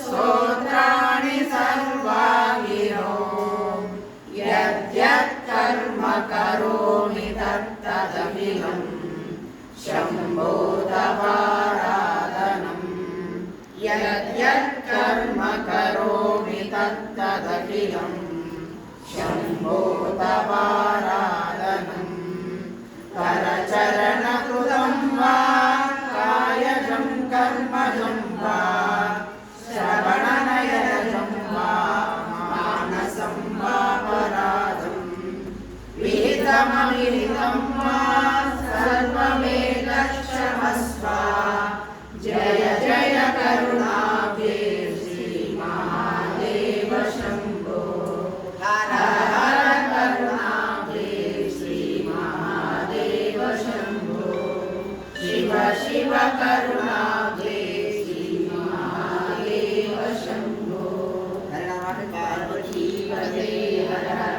स्तोत्राणि सर्वा गिरो यद्यत् कर्म करोमि तत्तदखिलं शम्भो तवाराधनम् यद्यत् कर्म करोमि तत्तदखिलं शम्भो तवाराधनम् करचरणकृतं वा कायजं कर्मजं वा श्रवणनयनजं वा मानसं वापराधं विहितमविहितं वा सर्वमेतत् क्षमस्व जय जय करुणाब्धे श्रीमहादेव शम्भो हर हर करुणाब्धे श्रीमहादेव शम्भो शिव शिव करुणाब्धे श्रीमहादेव शम्भो हर हर पार्वती पते हर हर